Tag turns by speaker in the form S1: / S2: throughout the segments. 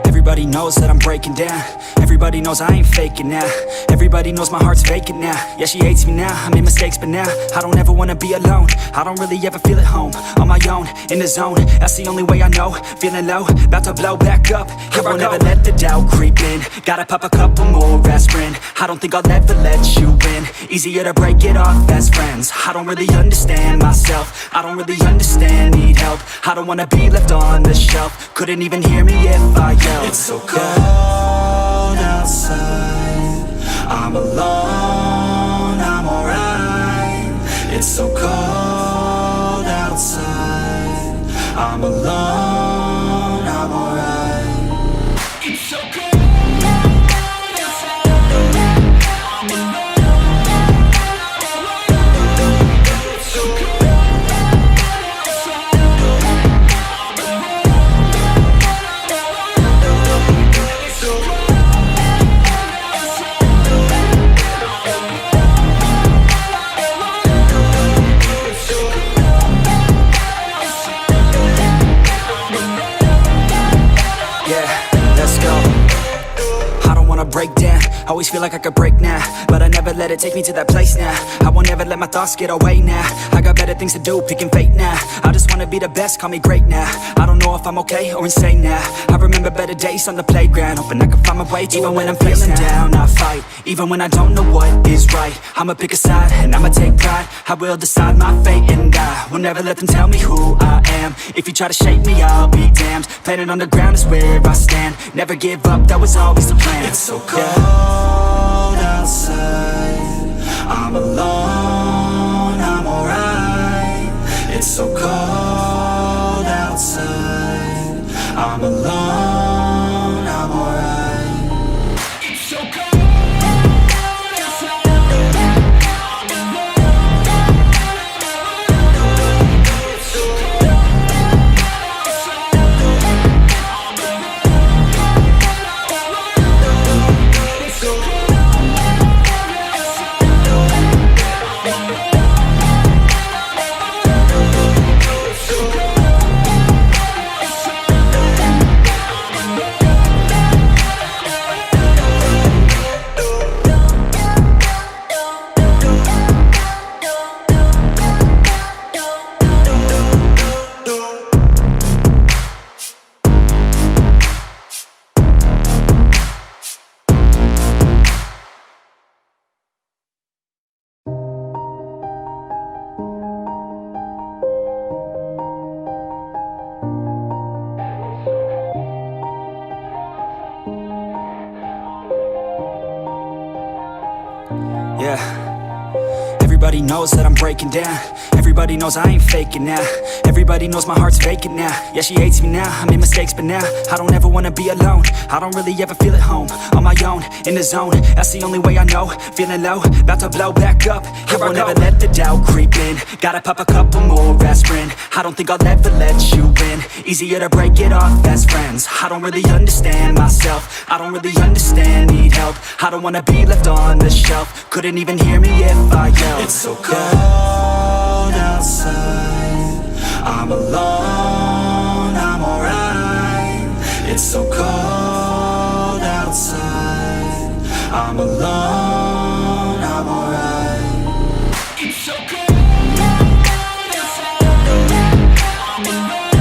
S1: Everybody knows that I'm breaking down. Everybody knows I ain't faking now. Everybody knows my heart's vacant now. Yeah, she hates me now, I made mistakes but now I don't ever wanna be alone. I don't really ever feel at home. On my own, in the zone, that's the only way I know. Feeling low, about to blow back up. I won't ever let the doubt creep in. Gotta pop a couple more aspirin. I don't think I'll ever let you in. Easier to break it off best friends. I don't really understand myself. I don't really understand, need help. I don't wanna be left on the shelf. Couldn't even hear me if I yelled.
S2: It's so cold outside, I'm alone, I'm alright. It's so cold outside, I'm alone, I'm alright. It's so cold outside, I'm alone, it's so cold outside, I'm alone.
S1: Break down, always feel like I could break now, but I never let it take me to that place now. I won't ever let my thoughts get away now. I got better things to do, picking fate now. I just wanna be the best, call me great now. I don't know if I'm okay or insane now. I remember better days on the playground, hoping I can find my way. Even when I'm feeling down, I fight. Even when I don't know what is right, I'ma pick a side and I'ma take pride. I will decide my fate and I will never let them tell me who I am. If you try to shake me, I'll be damned. Planet on the ground is where I stand. Never give up, that was always the plan.
S2: It's so cold outside, I'm alone, I'm alright. It's so cold outside, I'm alone, I'm alright. It's so cold outside, I'm alone, it's so cold outside, I'm alone.
S1: Yeah. Everybody knows that I'm breaking down. Everybody knows I ain't faking now. Everybody knows my heart's vacant now. Yeah, she hates me now, I made mistakes but now I don't ever wanna be alone. I don't really ever feel at home. On my own, in the zone, that's the only way I know. Feeling low, about to blow back up. I won't ever let the doubt creep in. Gotta pop a couple more aspirin. I don't think I'll ever let you in. Easier to break it off best friends. I don't really understand myself. I don't really understand, need help. I don't wanna be left on the shelf. Couldn't even hear me if I yelled.
S2: It's so cold outside, I'm alone, I'm alright. It's so cold outside, I'm alone, I'm alright. It's so cold outside, I'm alone,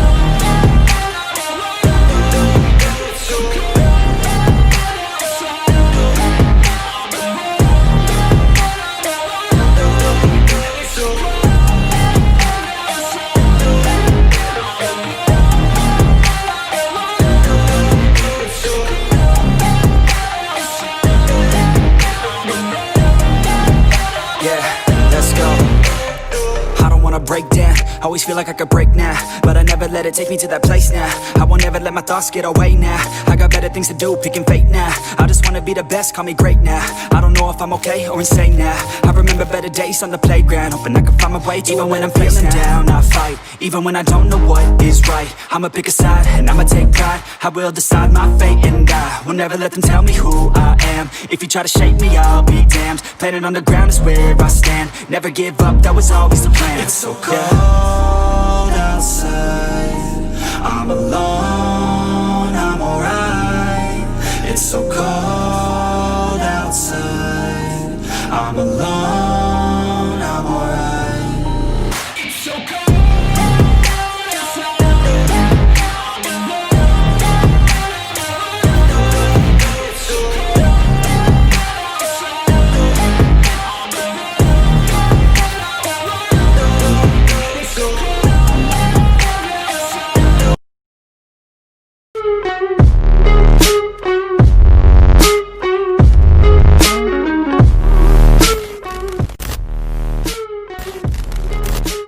S2: it's so cold outside, I'm alone.
S1: Break down, always feel like I could break now, but I never let it take me to that place now. I won't ever let my thoughts get away now. I got better things to do, picking fate now. I just wanna be the best, call me great now. I don't know if I'm okay or insane now. I remember better days on the playground, hoping I can find my way. Even when I'm feeling down, I fight. Even when I don't know what is right, I'ma pick a side and I'ma take pride. I will decide my fate and I will never let them tell me who I am. If you try to shake me, I'll be damned. Planet on the ground is where I stand. Never give up, that was always the plan.
S2: It's so cold outside, I'm alone, I'm alright. I'm alone